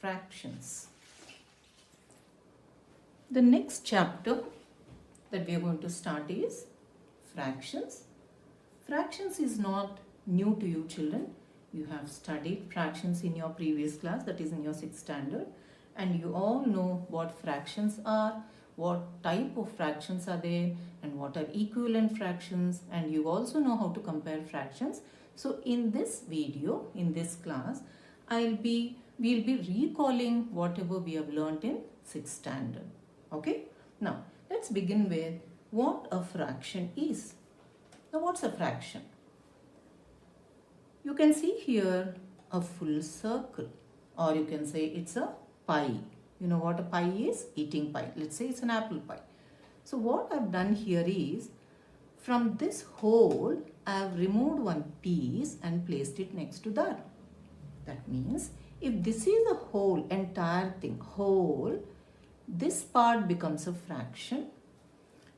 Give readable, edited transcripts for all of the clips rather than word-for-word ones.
fractions. The next chapter that we are going to start is fractions. Fractions is not new to you children. You have studied fractions in your previous class, that is in your 6th standard, and you all know what fractions are, what type of fractions are there, and what are equivalent fractions, and you also know how to compare fractions. So in this video, in this class, we'll be recalling whatever we have learnt in 6th standard. Okay? Now, let's begin with what a fraction is. Now, what's a fraction? You can see here a full circle, or you can say it's a pie. You know what a pie is? Eating pie. Let's say it's an apple pie. So what I've done here is, from this whole, I've removed one piece and placed it next to that. That means, if this is a whole, entire thing, whole, this part becomes a fraction.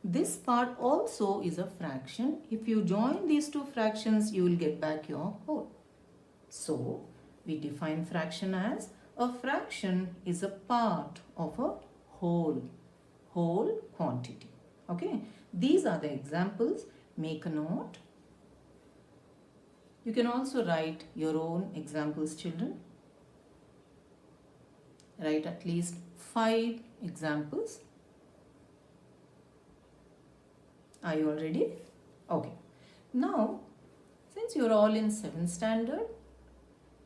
This part also is a fraction. If you join these two fractions, you will get back your whole. So, we define fraction as a fraction is a part of a whole quantity. Okay, these are the examples. Make a note. You can also write your own examples, children. Write at least 5 examples. Are you all ready? Okay. Now, since you're all in 7th standard,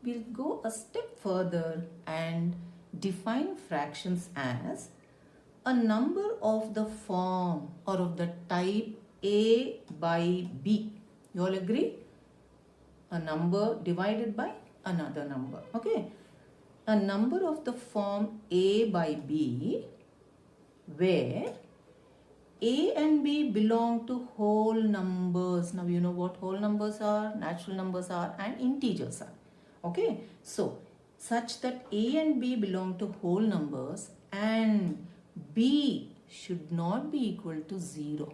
we'll go a step further and define fractions as a number of the form or of the type A by B. You all agree? A number divided by another number. Okay. A number of the form A by B where A and B belong to whole numbers. Now you know what whole numbers are, natural numbers are, and integers are. Okay. So, such that A and B belong to whole numbers and B should not be equal to 0.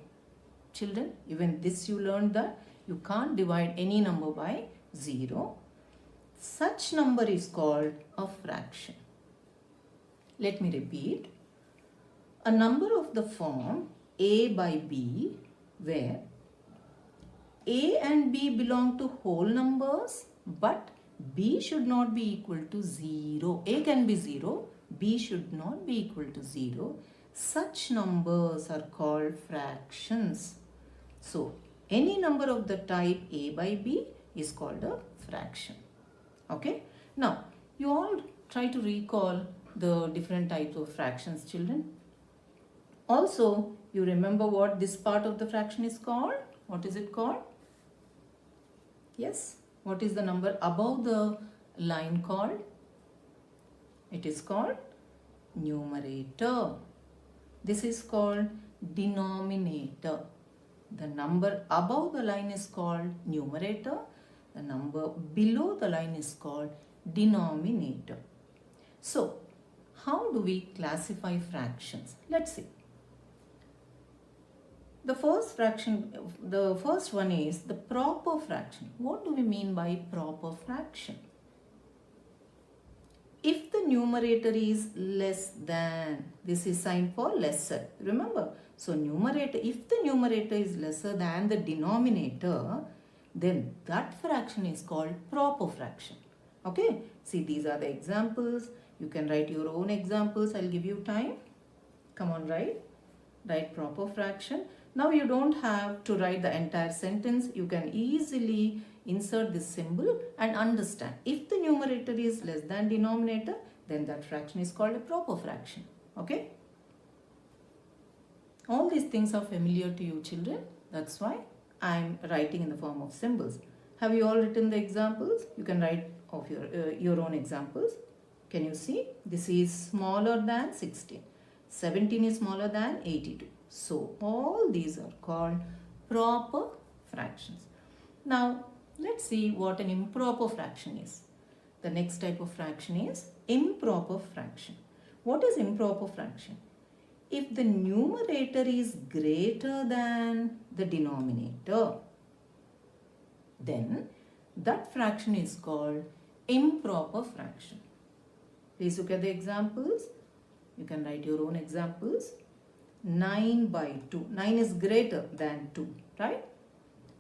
Children, even this you learned that you can't divide any number by 0. Such number is called a fraction. Let me repeat. A number of the form A by B where A and B belong to whole numbers but B should not be equal to 0. A can be 0, B should not be equal to 0. Such numbers are called fractions. So, any number of the type A by B is called a fraction. Okay. Now, you all try to recall the different types of fractions, children. Also, you remember what this part of the fraction is called? What is it called? Yes. What is the number above the line called? It is called numerator. This is called denominator. The number above the line is called numerator. The number below the line is called denominator. So, how do we classify fractions? Let's see. The first one is the proper fraction. What do we mean by proper fraction? If the numerator is less than, this is sign for lesser. Remember, so numerator, if the numerator is lesser than the denominator, then that fraction is called proper fraction. Okay, see, these are the examples. You can write your own examples. I'll give you time. Come on, write proper fraction. Now you don't have to write the entire sentence. You can easily insert this symbol and understand. If the numerator is less than denominator, then that fraction is called a proper fraction. Okay? All these things are familiar to you, children. That's why I am writing in the form of symbols. Have you all written the examples? You can write of your own examples. Can you see? This is smaller than 16. 17 is smaller than 82. So, all these are called proper fractions. Now, let's see what an improper fraction is. The next type of fraction is improper fraction. What is improper fraction? If the numerator is greater than the denominator, then that fraction is called improper fraction. Please look at the examples. You can write your own examples. 9 by 2. 9 is greater than 2, right?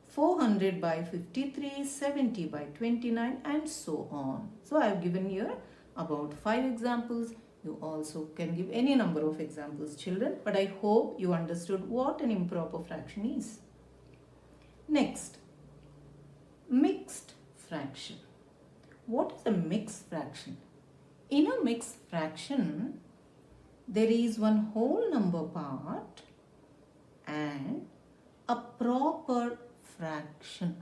400 by 53, 70 by 29 and so on. So I have given here about 5 examples. You also can give any number of examples, children, but I hope you understood what an improper fraction is. Next, mixed fraction. What is a mixed fraction? In a mixed fraction, there is one whole number part and a proper fraction.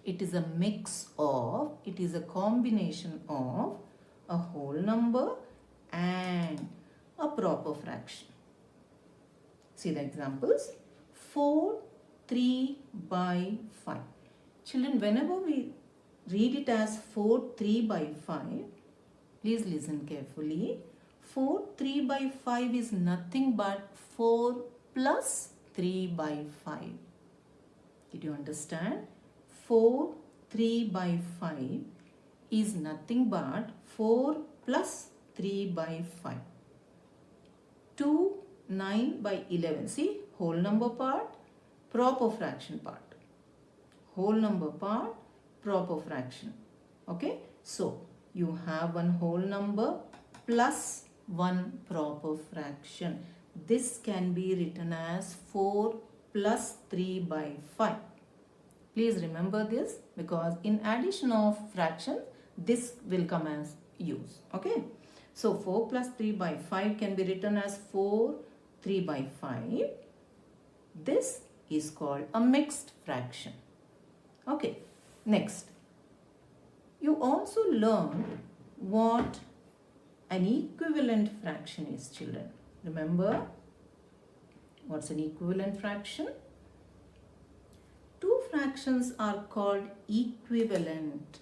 It is a it is a combination of a whole number and a proper fraction. See the examples. 4, 3 by 5. Children, whenever we read it as 4, 3 by 5, please listen carefully. 4, 3 by 5 is nothing but 4 plus 3 by 5. Did you understand? 4, 3 by 5 is nothing but 4 plus 3 by 5. 2, 9 by 11. See, whole number part, proper fraction part. Whole number part, proper fraction. Okay, so you have one whole number plus one proper fraction. This can be written as 4 plus 3 by 5. Please remember this, because in addition of fractions, this will come as use. Okay, so 4 plus 3 by 5 can be written as 4, 3 by 5. This is called a mixed fraction. Okay, next. You also learned what an equivalent fraction is, children. Remember, what's an equivalent fraction? Two fractions are called equivalent.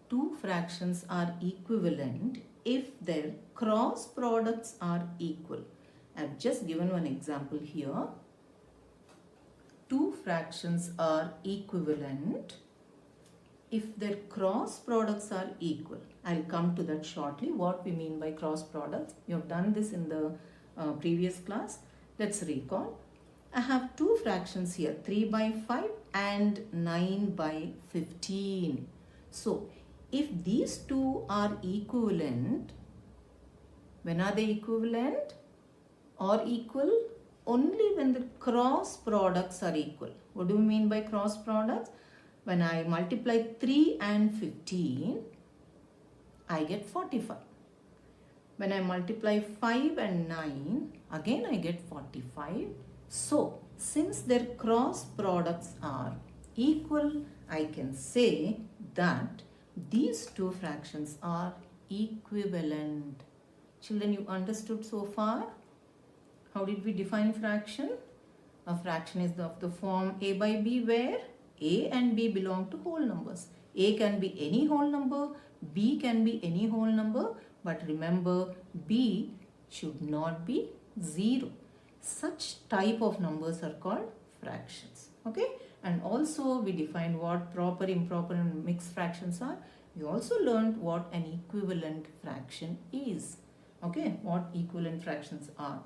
Two fractions are equivalent if their cross products are equal. I've just given one example here. Two fractions are equivalent if their cross products are equal. I'll come to that shortly, what we mean by cross products. You have done this in the previous class. Let's recall. I have two fractions here, 3 by 5 and 9 by 15. So, if these two are equivalent, when are they equivalent or equal? Only when the cross products are equal. What do we mean by cross products? When I multiply 3 and 15, I get 45. When I multiply 5 and 9, again I get 45. So, since their cross products are equal, I can say that these two fractions are equivalent. Children, you understood so far? How did we define fraction? A fraction is of the form A by B, where A and B belong to whole numbers. A can be any whole number, B can be any whole number, but remember, B should not be 0. Such type of numbers are called fractions. Okay, and also we defined what proper, improper and mixed fractions are. We also learned what an equivalent fraction is. Okay, what equivalent fractions are.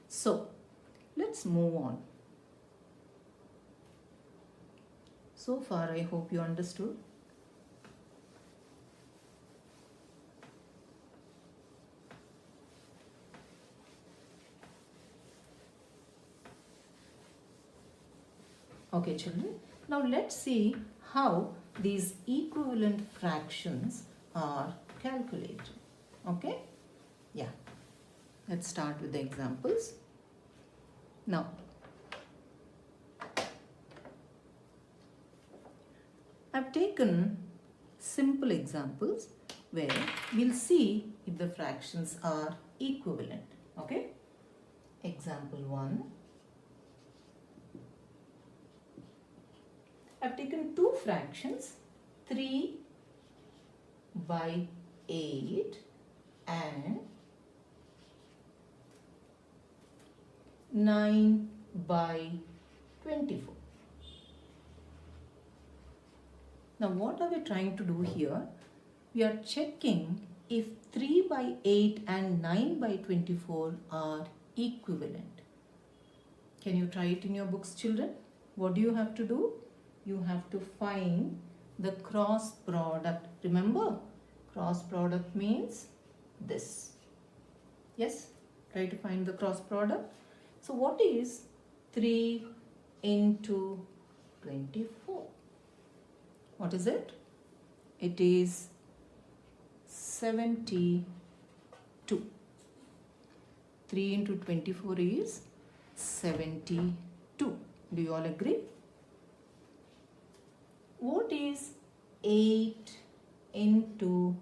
So, let's move on. So far, I hope you understood. Okay, children. Now, let's see how these equivalent fractions are calculated. Okay? Yeah. Let's start with the examples. Now, I've taken simple examples where we'll see if the fractions are equivalent. Okay? Example 1. I've taken two fractions, 3 by 8 and 9 by 24. Now what are we trying to do here? We are checking if 3 3 by 8 and 9 by 24 are equivalent. Can you try it in your books, children? What do you have to do? You have to find the cross product. Remember, cross product means this. Yes, try to find the cross product. So what is 3 into 24? What is it? It is 72. 3 into 24 is 72. Do you all agree? What is 8 into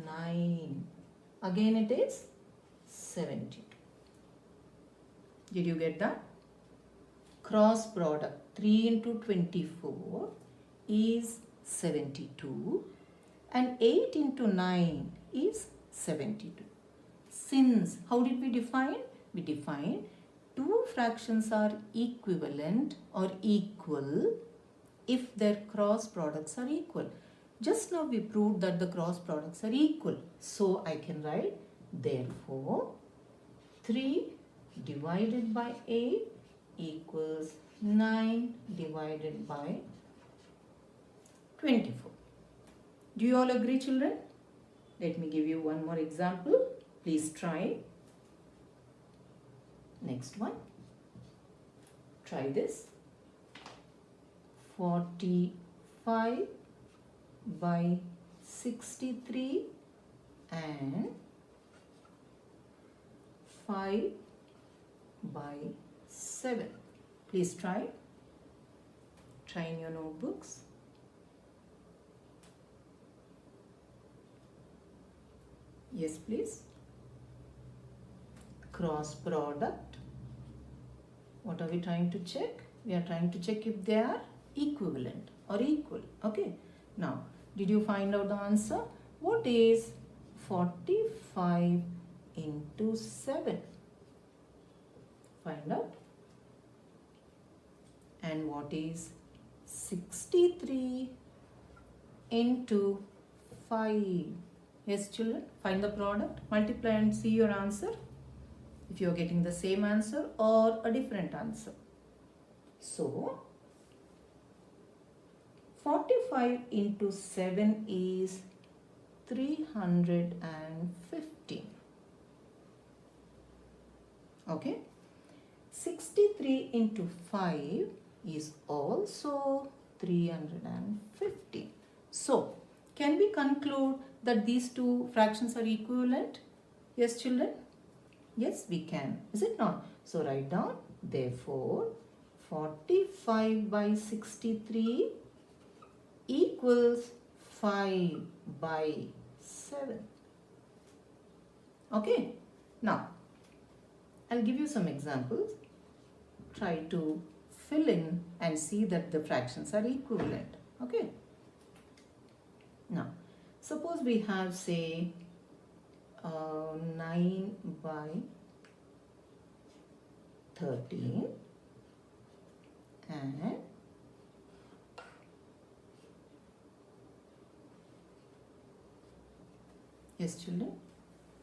9? Again it is 72. Did you get that? Cross product 3 into 24 is 72 and 8 into 9 is 72. Since, how did we define? We defined two fractions are equivalent or equal if their cross products are equal. Just now we proved that the cross products are equal. So I can write, therefore 3 divided by 8 equals 9 divided by 24. Do you all agree, children? Let me give you one more example. Please try. Next one. Try this. 45 by 63 and 5 by 7. Please try. Try in your notebooks. Yes, please. Cross product. What are we trying to check? We are trying to check if they are equivalent or equal. Okay. Now, did you find out the answer? What is 45 into 7? Find out. And what is 63 into 5? Yes, children, find the product, multiply and see your answer. If you are getting the same answer or a different answer. So, 45 into 7 is 315. Okay. 63 into 5 is also 315. So, can we conclude that these two fractions are equivalent? Yes, children? Yes, we can. Is it not? So, write down, therefore, 45 by 63 equals 5 by 7. Okay. Now, I'll give you some examples. Try to fill in and see that the fractions are equivalent. Okay. Now, suppose we have, say, 9 by 13 and yes, children,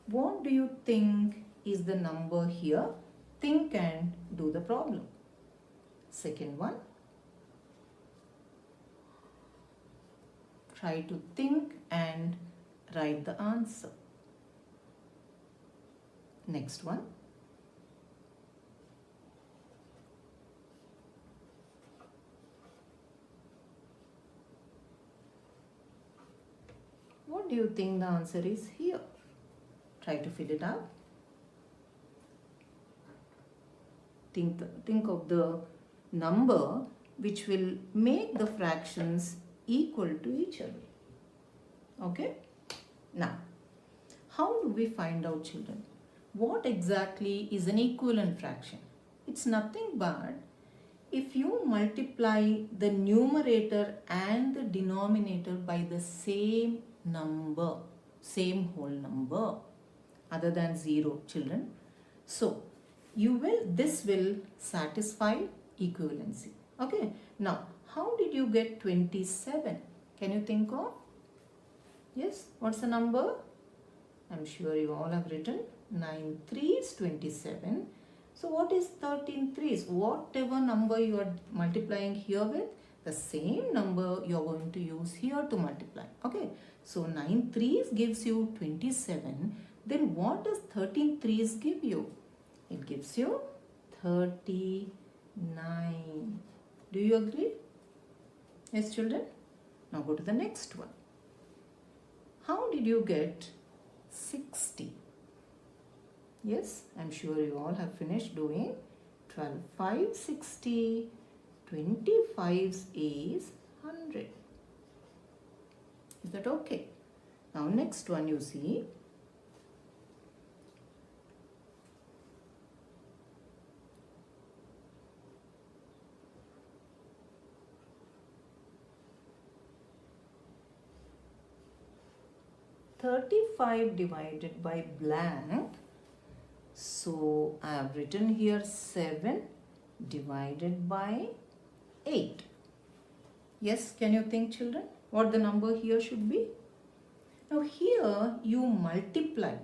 what do you think is the number here? Think and do the problem. Second one, try to think and write the answer. Next one, what do you think the answer is here? Try to fill it out. Think of the number which will make the fractions equal to each other. Okay? Now, how do we find out, children? What exactly is an equivalent fraction? It's nothing but if you multiply the numerator and the denominator by the same number, same whole number, other than 0, children. So, this will satisfy equivalency. Okay. Now, how did you get 27? Can you think of? Yes. What's the number? I'm sure you all have written 9 3s 27. So what is 13 3s? Whatever number you are multiplying here with, the same number you are going to use here to multiply. Okay. So 9 3s gives you 27. Then what does 13 3s give you? It gives you 39. Do you agree? Yes, children? Now go to the next one. How did you get 60? Yes, I'm sure you all have finished doing 12 5 60, 25 is 100. Is that okay? Now next one you see. "35 divided by blank." So I have written here 7 divided by 8. Yes, can you think, children, what the number here should be? Now here you multiply.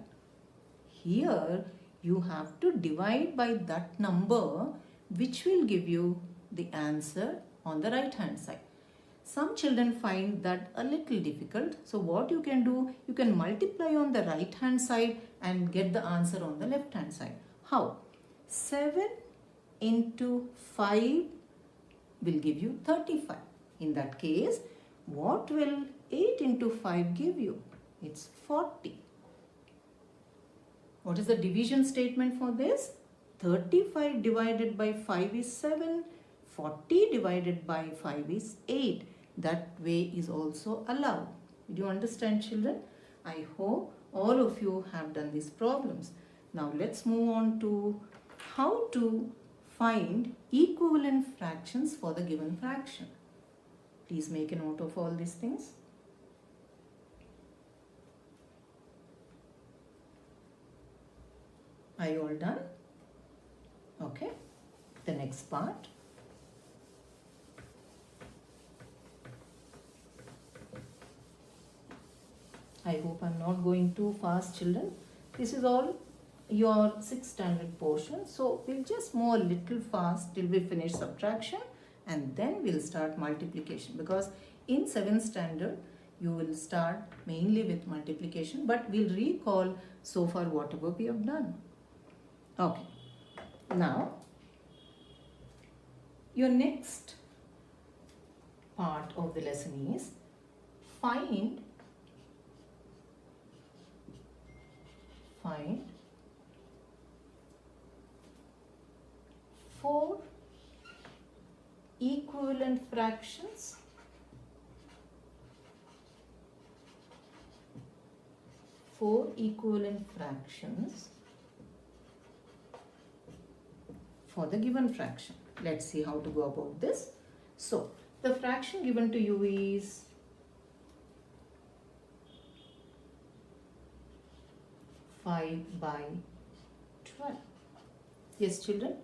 Here you have to divide by that number which will give you the answer on the right hand side. Some children find that a little difficult. So what you can do, you can multiply on the right hand side and get the answer on the left hand side. How? 7 into 5 will give you 35. In that case, what will 8 into 5 give you? It's 40. What is the division statement for this? 35 divided by 5 is 7. 40 divided by 5 is 8. That way is also allowed. Did you understand, children? I hope all of you have done these problems. Now let's move on to how to find equivalent fractions for the given fraction. Please make a note of all these things. Are you all done? Okay. The next part. I hope I'm not going too fast, children. This is all your 6th standard portion. So we'll just move a little fast till we finish subtraction, and then we'll start multiplication, because in 7th standard you will start mainly with multiplication, but we'll recall so far whatever we have done. Okay. Now your next part of the lesson is find 4 equivalent fractions for the given fraction. Let's see how to go about this. So the fraction given to you is 5 by 12. Yes, children.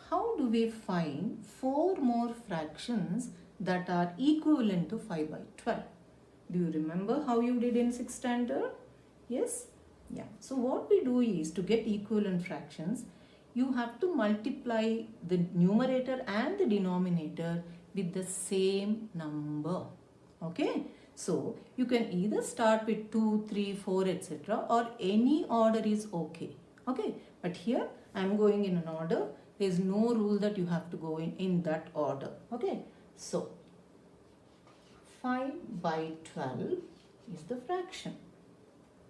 How do we find 4 more fractions that are equivalent to 5 by 12? Do you remember how you did in 6th standard? Yes? Yeah. So what we do is, to get equivalent fractions, you have to multiply the numerator and the denominator with the same number. Okay? So you can either start with 2, 3, 4, etc. or any order is okay. Okay? But here I am going in an order. There is no rule that you have to go in that order. Okay? So 5 by 12 is the fraction.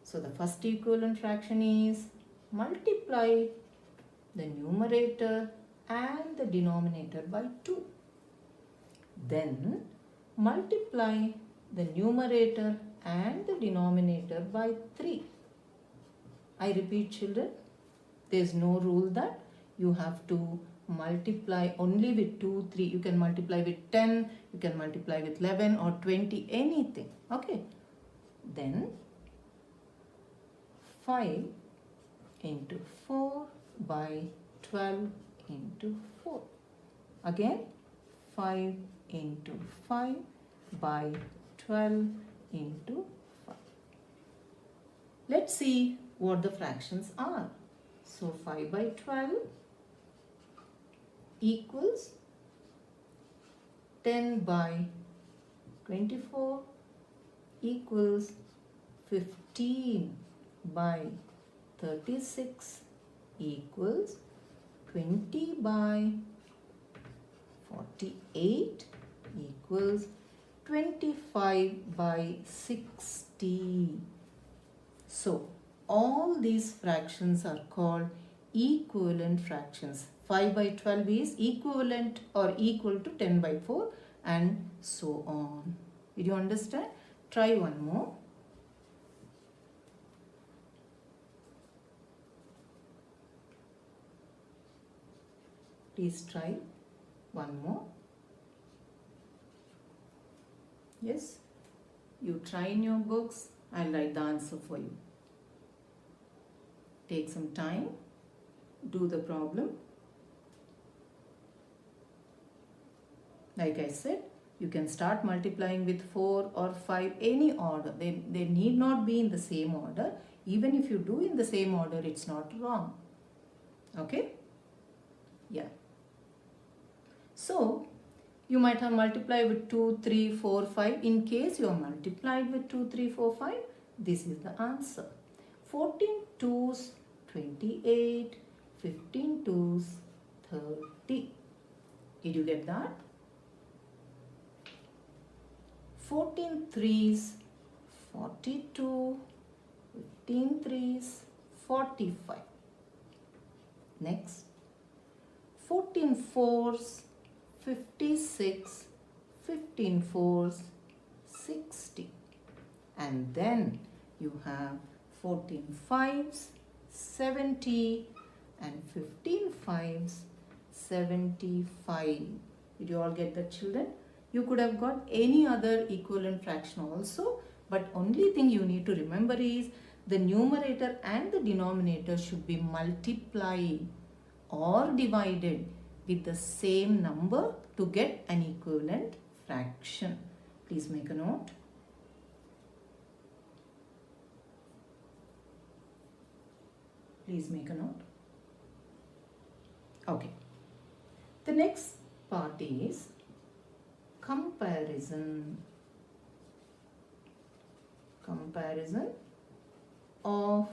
So the first equivalent fraction is multiply the numerator and the denominator by 2. Then multiply the numerator and the denominator by 3. I repeat, children, there is no rule that you have to multiply only with 2, 3. You can multiply with 10, you can multiply with 11 or 20, anything. Okay. Then 5 into 4 by 12 into 4. Again 5 into 5 by 12 into 5. Let's see what the fractions are. So 5 by 12 equals 10 by 24 equals 15 by 36 equals 20 by 48 equals 25 by 60. So all these fractions are called equivalent fractions. 5 by 12 is equivalent or equal to 10 by 4 and so on. Did you understand? Try one more. Please try one more. Yes, you try in your books. I'll write the answer for you. Take some time, do the problem. Like I said, you can start multiplying with 4 or 5, any order. They need not be in the same order. Even if you do in the same order, it's not wrong. Okay? Yeah. So, you might have multiplied with 2, 3, 4, 5. In case you have multiplied with 2, 3, 4, 5, this is the answer. 14 2s, 28, 15 2s, 30. Did you get that? 14 3s, 42, 15 3s, 45. Next, 14 4s, 56, 15 4s, 60. And then you have 14 5s, 70 and 15 5s, 75. Did you all get that, children? You could have got any other equivalent fraction also, but only thing you need to remember is the numerator and the denominator should be multiplied or divided with the same number to get an equivalent fraction. Please make a note. Please make a note. Okay. The next part is comparison of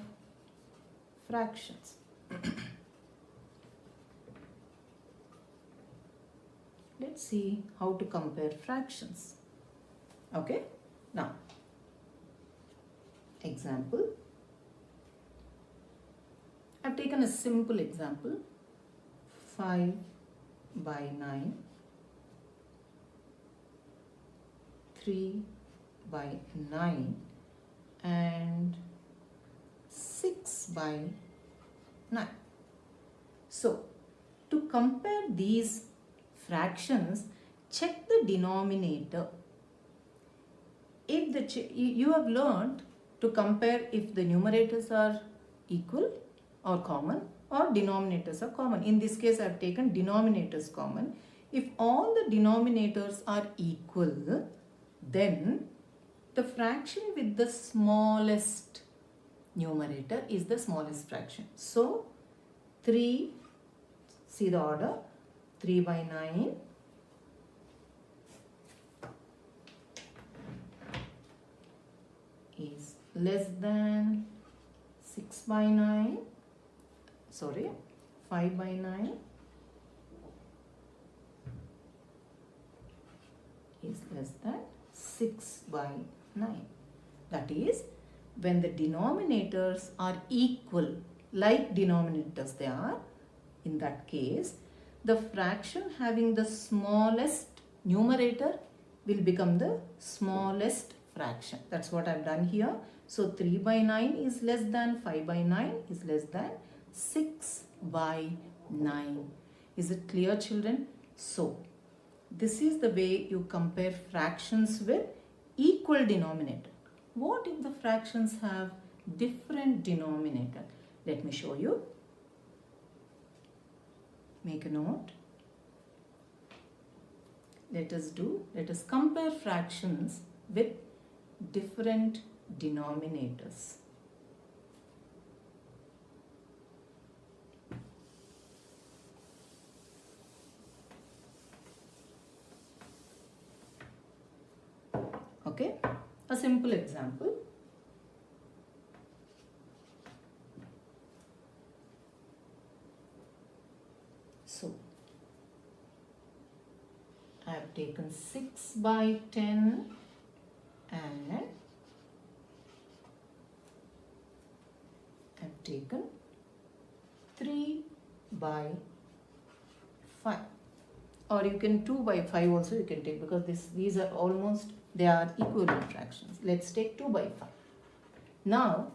fractions. Let's see how to compare fractions. Okay, now example. I've taken a simple example, 5 by 9, 3 by 9 and 6 by 9. So, to compare these fractions, check the denominator. If you have learned to compare if the numerators are equal or common or denominators are common. In this case, I have taken denominators common. If all the denominators are equal, then the fraction with the smallest numerator is the smallest fraction. So, 3, see the order, 3 by 9 is less than 6 by 9, sorry, 5 by 9 is less than 6 by 9. That is, when the denominators are equal, like denominators they are, in that case, the fraction having the smallest numerator will become the smallest fraction. That's what I've done here. So 3 by 9 is less than 5 by 9 is less than 6 by 9. Is it clear, children? So, this is the way you compare fractions with equal denominator. What if the fractions have different denominator? Let me show you. Make a note. Let us compare fractions with different denominators. Okay, a simple example. So I have taken 6 by 10 and I've taken 3 by 5, or you can 2 by 5 also you can take, because these are almost, they are equivalent fractions. Let's take 2 by 5. Now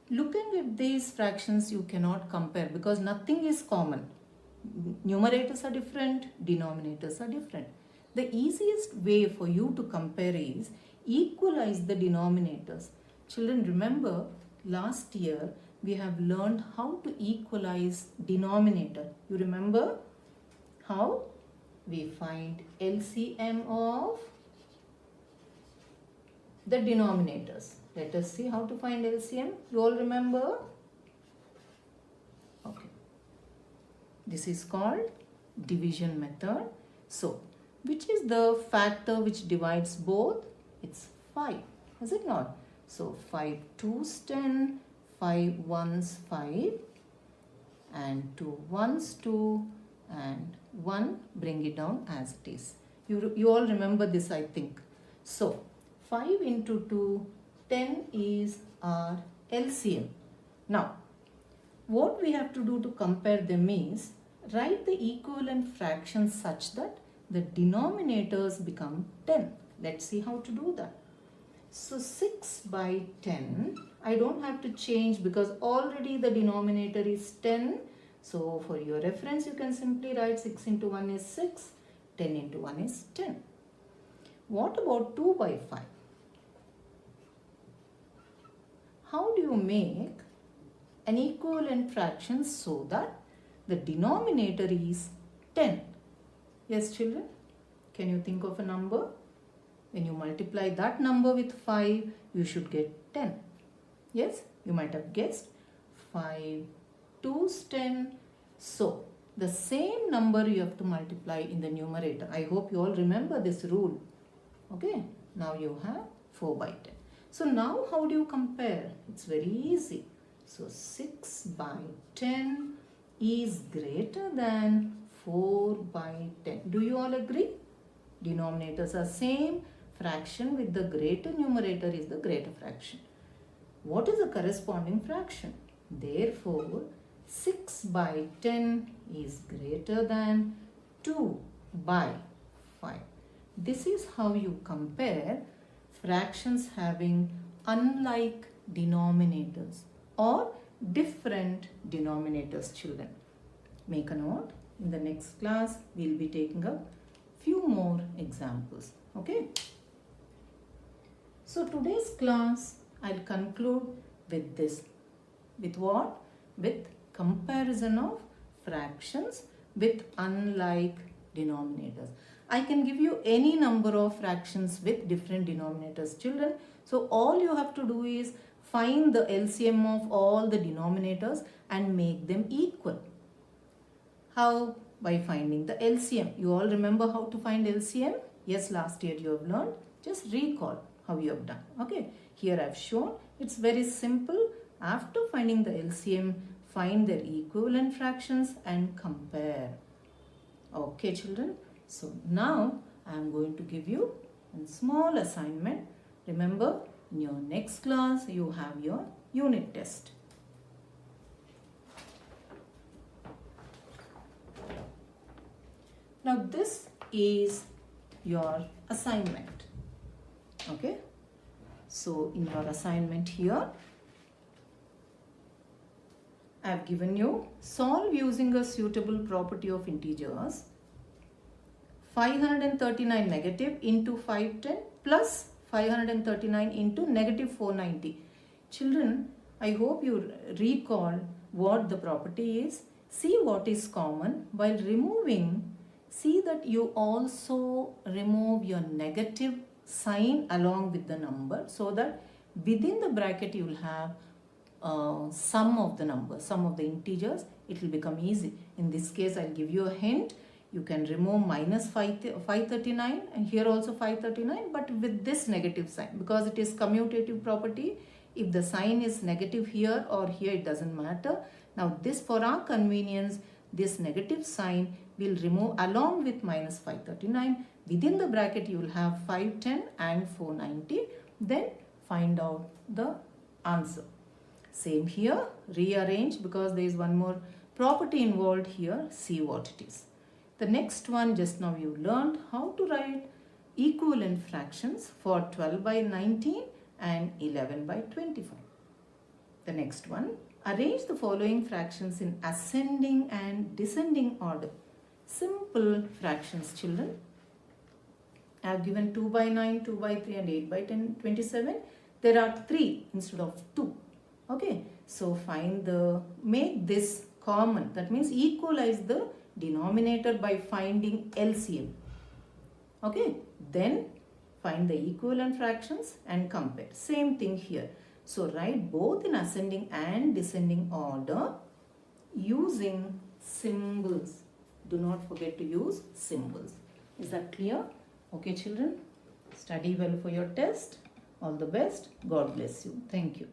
looking at these fractions, you cannot compare because nothing is common. Numerators are different, denominators are different. The easiest way for you to compare is equalize the denominators. Children, remember last year we have learned how to equalize denominator. You remember how? We find LCM of the denominators. Let us see how to find LCM. You all remember? Okay. This is called division method. So, which is the factor which divides both? It's 5, is it not? So, 5 2's 10, 5 1's 5, and 2 1's 2, and 1 bring it down as it is. You all remember this, I think. So, 5 into 2, 10 is our LCM. Now, what we have to do to compare them is write the equivalent fractions such that the denominators become 10. Let's see how to do that. So 6 by 10, I don't have to change because already the denominator is 10. So for your reference, you can simply write 6 into 1 is 6, 10 into 1 is 10. What about 2 by 5? How do you make an equivalent fraction so that the denominator is 10? Yes, children? Can you think of a number? When you multiply that number with 5, you should get 10. Yes, you might have guessed. 5 2's 10. So, the same number you have to multiply in the numerator. I hope you all remember this rule. Okay, now you have 4 by 10. So, now how do you compare? It's very easy. So, 6 by 10 is greater than 4 by 10. Do you all agree? Denominators are same. Fraction with the greater numerator is the greater fraction. What is the corresponding fraction? Therefore, 6 by 10 is greater than 2 by 5. This is how you compare fractions having unlike denominators or different denominators, children. Make a note. In the next class, we will be taking up few more examples. Okay. So today's class, I'll conclude with this. With what? With comparison of fractions with unlike denominators. I can give you any number of fractions with different denominators, children. So all you have to do is find the LCM of all the denominators and make them equal. How? By finding the LCM. You all remember how to find LCM? Yes, last year you have learned. Just recall how you have done. Okay. Here I have shown. It's very simple. After finding the LCM, find their equivalent fractions and compare. Okay, children. So now I am going to give you a small assignment. Remember, in your next class, you have your unit test. Now this is your assignment. Okay. So in your assignment here, I have given you solve using a suitable property of integers 539 negative into 510 plus 539 into negative 490. Children, I hope you recall what the property is. See what is common. While removing, see that you also remove your negative sign along with the number so that within the bracket you will have sum of the numbers, sum of the integers. It will become easy. In this case, I'll give you a hint. You can remove minus 539 and here also 539, but with this negative sign, because it is commutative property. If the sign is negative here or here, it doesn't matter. Now this, for our convenience, this negative sign will remove along with minus 539. Within the bracket you will have 510 and 490. Then find out the answer. Same here, rearrange, because there is one more property involved here. See what it is. The next one, just now you learned how to write equivalent fractions for 12 by 19 and 11 by 25. The next one, arrange the following fractions in ascending and descending order. Simple fractions, children. I have given 2 by 9, 2 by 3 and 8 by 10, 27. There are 3 instead of 2. Okay, so make this common. That means equalize the denominator by finding LCM. Okay, then find the equivalent fractions and compare. Same thing here. So write both in ascending and descending order using symbols. Do not forget to use symbols. Is that clear? Okay, children. Study well for your test. All the best. God bless you. Thank you.